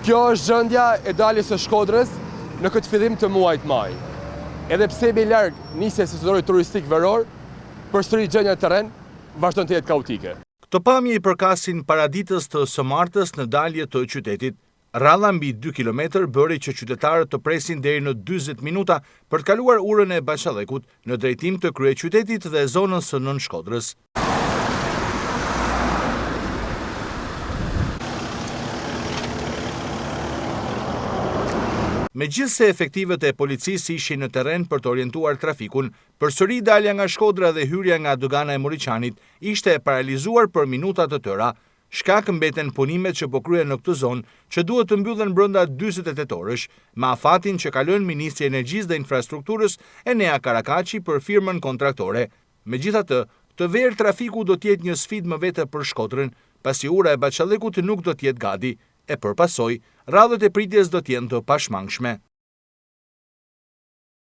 Kjo është gjendja e daljes së Shkodrës në këtë fillim të muajit maj. Edhe pse me larg nisjes së sezorit turistik veror, përsëri gjendja e terren vazhdon të jetë kaotike. Këto pamje i përkasin paraditës të së martës në dalje të qytetit. Rradha mbi 2 kilometër bëri që qytetarët të presin deri në 40 minuta për të kaluar urën e Bashallekut në drejtim të kryeqytetit dhe zonës së Nën Shkodrës. Megjithse efektivët e policisë ishin në terren për të orientuar trafikun, përsëri dalja nga Shkodra dhe hyrja nga dogana e Moriçanit ishte paralizuar për minuta të tëra. Shkak mbeten punimet që po kryen në këtë zonë, që duhet të mbyllen brenda 48 orësh, me afatin që ka lënë Ministri i Energjisë dhe Infrastrukturës Enea Karakaçi për firmën kontraktore. Megjithatë, të verë trafiku do të jetë një sfidë më vete për Shkodrën, pasi ura e Bashallekut nuk do të jetë gati, e përpasoj, radhët e pritjes do të jenë të pashmangshme.